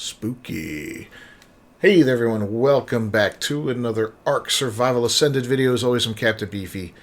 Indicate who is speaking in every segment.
Speaker 1: Spooky. Hey there everyone, welcome back to another Ark Survival Ascended video. As always, I'm Captain Beefy.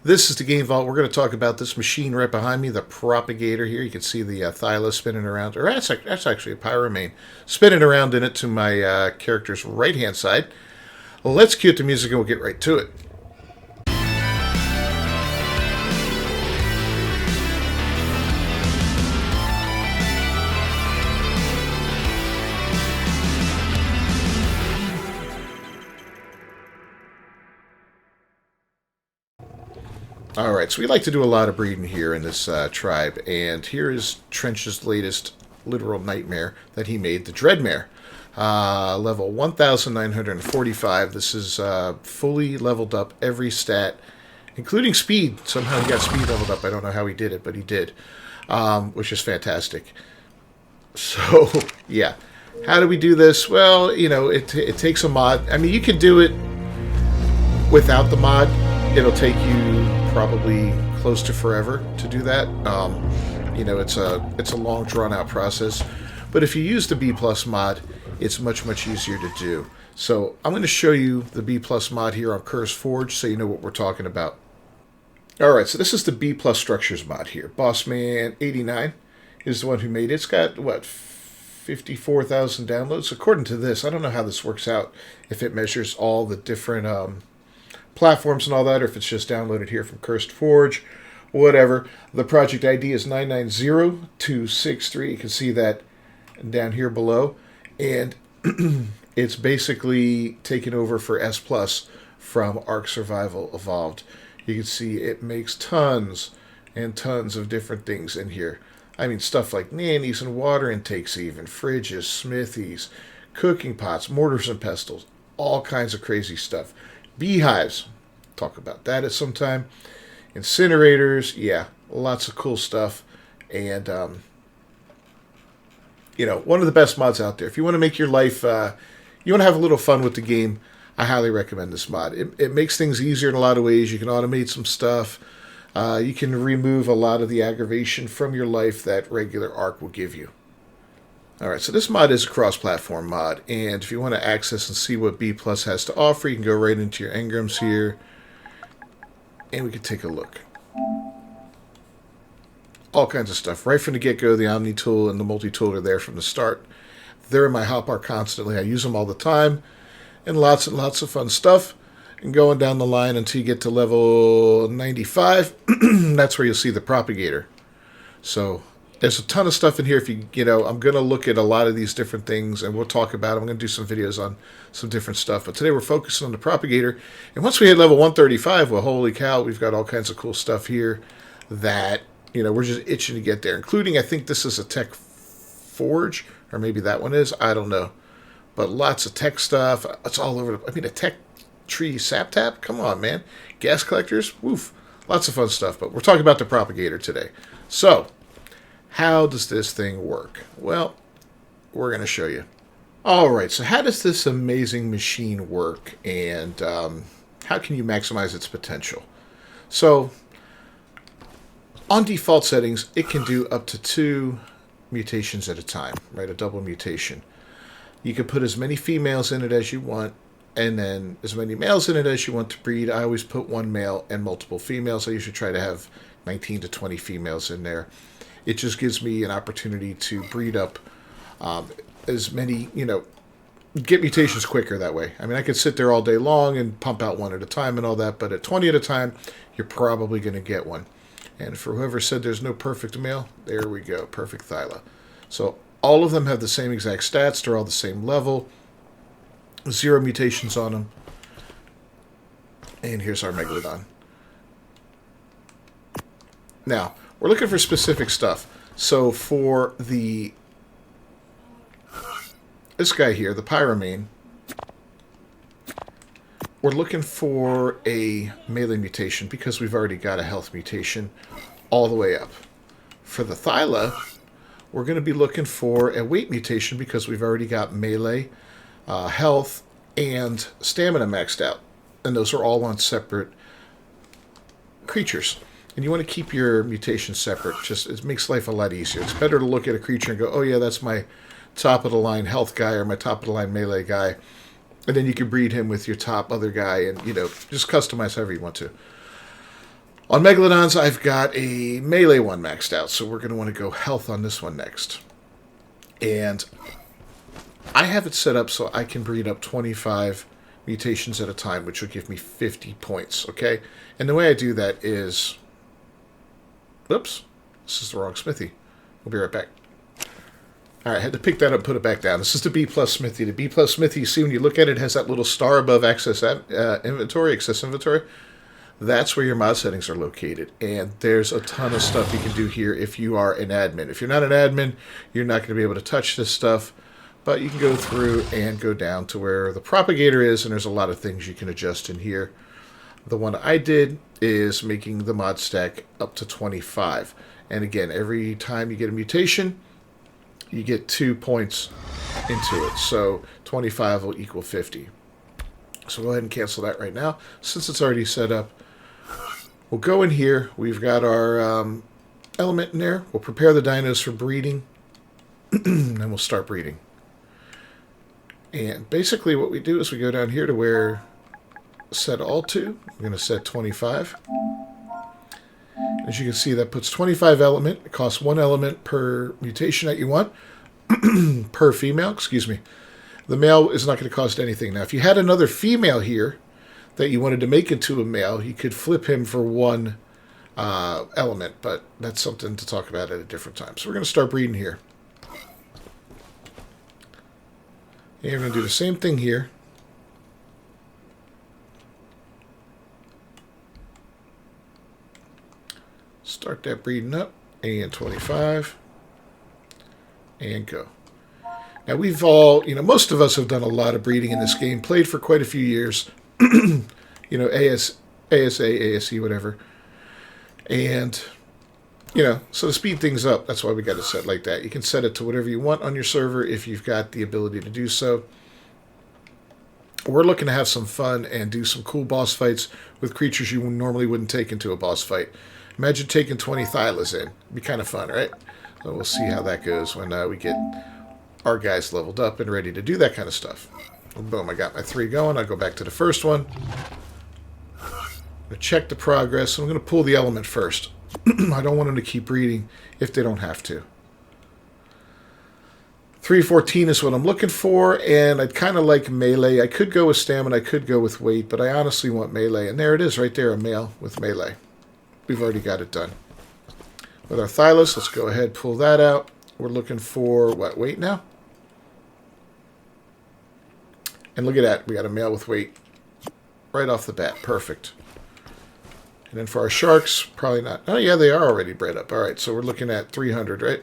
Speaker 1: This is the Game Vault. We're going to talk about this machine right behind me, the propagator here. You can see the Thyla spinning around, or that's actually a pyromane, spinning around in it to my character's right-hand side. Let's cue the music and we'll get right to it. Alright, so we like to do a lot of breeding here in this tribe, and here is Trench's latest literal nightmare that he made, the Dreadmare. Level 1945. This is fully leveled up, every stat, including speed. Somehow he got speed leveled up. I don't know how he did it, but he did, which is fantastic. So, yeah. How do we do this? Well, you know, it takes a mod. I mean, you can do it without the mod. It'll take you probably close to forever to do that. You know, it's a long drawn out process, but if you use the B+ mod, it's much easier to do. So I'm going to show you the B+ mod here on Cursed Forge so you know what we're talking about. Alright, so this is the B+ structures mod here. Bossman89 is the one who made it. It's got, what, 54,000 downloads? According to this, I don't know how this works out, if it measures all the different platforms and all that, or if it's just downloaded here from Cursed Forge, whatever. The project ID is 990263. You can see that down here below, and it's basically taken over for S+ from Ark Survival Evolved. You can see it makes tons and tons of different things in here. I mean, stuff like nannies and water intakes, even fridges, smithies, cooking pots, mortars and pestles, all kinds of crazy stuff. Beehives, talk about that at some time. Incinerators, yeah, lots of cool stuff. And, you know, one of the best mods out there. If you want to make your life, you want to have a little fun with the game, I highly recommend this mod. It makes things easier in a lot of ways. You can automate some stuff. You can remove a lot of the aggravation from your life that regular Ark will give you. Alright, so this mod is a cross-platform mod, and if you want to access and see what B+ has to offer, you can go right into your engrams here, and we can take a look. All kinds of stuff. Right from the get-go, the Omni tool and the multi-tool are there from the start. They're in my hotbar constantly. I use them all the time, and lots of fun stuff. And going down the line until you get to level 95, that's where you'll see the propagator. So there's a ton of stuff in here. If you know, I'm going to look at a lot of these different things, and we'll talk about them. I'm going to do some videos on some different stuff. But today we're focusing on the propagator. And once we hit level 135, well, holy cow, we've got all kinds of cool stuff here that, you know, we're just itching to get there. Including, I think this is a tech forge, or maybe that one is. I don't know. But lots of tech stuff. It's all over. I mean, a tech tree sap tap? Come on, man. Gas collectors? Woof. Lots of fun stuff. But we're talking about the propagator today. So, how does this thing work? Well, we're going to show you. Alright, so how does this amazing machine work, and how can you maximize its potential? So, on default settings, it can do up to 2 mutations at a time, right? A double mutation. You can put as many females in it as you want, and then as many males in it as you want to breed. I always put 1 male and multiple females. I usually try to have 19 to 20 females in there. It just gives me an opportunity to breed up as many, you know, get mutations quicker that way. I mean, I could sit there all day long and pump out 1 at a time and all that, but at 20 at a time, you're probably going to get one. And for whoever said there's no perfect male, there we go, perfect Thyla. So all of them have the same exact stats. They're all the same level. 0 mutations on them. And here's our Megalodon. Now, we're looking for specific stuff. So for this guy here, the pyromane, we're looking for a melee mutation because we've already got a health mutation all the way up. For the Thyla, we're going to be looking for a weight mutation because we've already got melee, health, and stamina maxed out. And those are all on separate creatures. And you want to keep your mutations separate. Just it makes life a lot easier. It's better to look at a creature and go, oh yeah, that's my top of the line health guy or my top of the line melee guy. And then you can breed him with your top other guy and, you know, just customize however you want to. On Megalodons, I've got a melee one maxed out, so we're going to want to go health on this one next. And I have it set up so I can breed up 25 mutations at a time, which will give me 50 points, okay? And the way I do that is... Oops, this is the wrong smithy. We'll be right back. All right, I had to pick that up and put it back down. This is the B+ smithy. The B+ smithy, you see when you look at it, it has that little star above access inventory. That's where your mod settings are located. And there's a ton of stuff you can do here if you are an admin. If you're not an admin, you're not going to be able to touch this stuff. But you can go through and go down to where the propagator is, and there's a lot of things you can adjust in here. The one I did is making the mod stack up to 25. And again, every time you get a mutation, you get 2 points into it. So 25 will equal 50. So go ahead and cancel that right now. Since it's already set up, we'll go in here. We've got our element in there. We'll prepare the dinos for breeding. And we'll start breeding. And basically what we do is we go down here to where set all to. We're going to set 25. As you can see, that puts 25 element. It costs 1 element per mutation that you want. Per female, excuse me. The male is not going to cost anything. Now, if you had another female here that you wanted to make into a male, you could flip him for 1 element. But that's something to talk about at a different time. So we're going to start breeding here. And we're going to do the same thing here. Start that breeding up. And 25. And go. Now we've all, you know, most of us have done a lot of breeding in this game. Played for quite a few years. You know, ASA, ASE, whatever. And... you know, so to speed things up, that's why we got it set like that. You can set it to whatever you want on your server if you've got the ability to do so. We're looking to have some fun and do some cool boss fights with creatures you normally wouldn't take into a boss fight. Imagine taking 20 Thylas in. It'd be kind of fun, right? So we'll see how that goes when we get our guys leveled up and ready to do that kind of stuff. Boom, I got my 3 going. I'll go back to the first one. I'm going to check the progress. I'm going to pull the element first. I don't want them to keep breeding if they don't have to. 314 is what I'm looking for, and I'd kind of like melee. I could go with stamina, I could go with weight, but I honestly want melee. And there it is right there, a male with melee. We've already got it done. With our Thylas, let's go ahead and pull that out. We're looking for, what, weight now? And look at that, we got a male with weight right off the bat. Perfect. And then for our sharks, probably not. Oh, yeah, they are already bred up. All right, so we're looking at 300, right?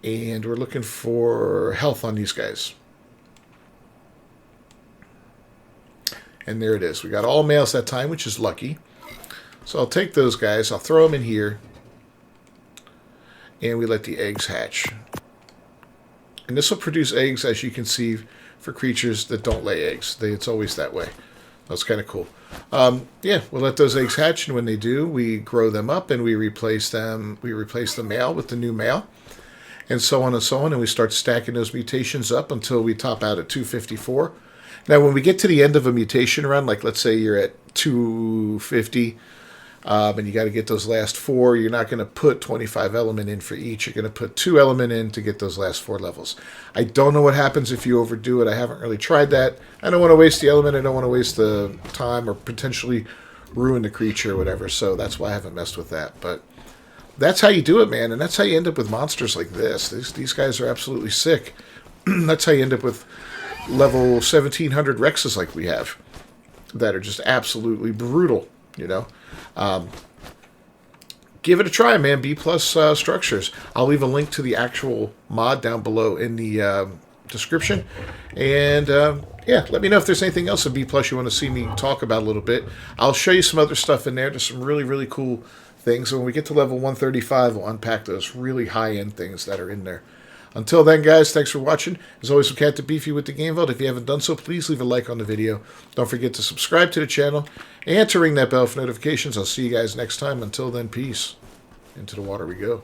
Speaker 1: And we're looking for health on these guys. And there it is. We got all males that time, which is lucky. So I'll take those guys. I'll throw them in here. And we let the eggs hatch. And this will produce eggs, as you can see, for creatures that don't lay eggs. It's always that way. That's kind of cool. Yeah, we'll let those eggs hatch, and when they do, we grow them up and we replace them. We replace the male with the new male, and so on and so on. And we start stacking those mutations up until we top out at 254. Now, when we get to the end of a mutation run, like let's say you're at 250, and you got to get those last 4, you're not going to put 25 element in for each. You're going to put 2 element in to get those last 4 levels. I don't know what happens if you overdo it. I haven't really tried that. I don't want to waste the element. I don't want to waste the time or potentially ruin the creature or whatever. So that's why I haven't messed with that. But that's how you do it, man. And that's how you end up with monsters like this. These guys are absolutely sick. That's how you end up with level 1700 Rexes like we have that are just absolutely brutal, you know. Give it a try, man. B+ structures. I'll leave a link to the actual mod down below in the description. And yeah, let me know if there's anything else in B+ you want to see me talk about a little bit. I'll show you some other stuff in there. There's some really, really cool things. And when we get to level 135, we'll unpack those really high-end things that are in there. Until then, guys, thanks for watching. As always, I'm Captain Beefy with the Game Vault. If you haven't done so, please leave a like on the video. Don't forget to subscribe to the channel and to ring that bell for notifications. I'll see you guys next time. Until then, peace. Into the water we go.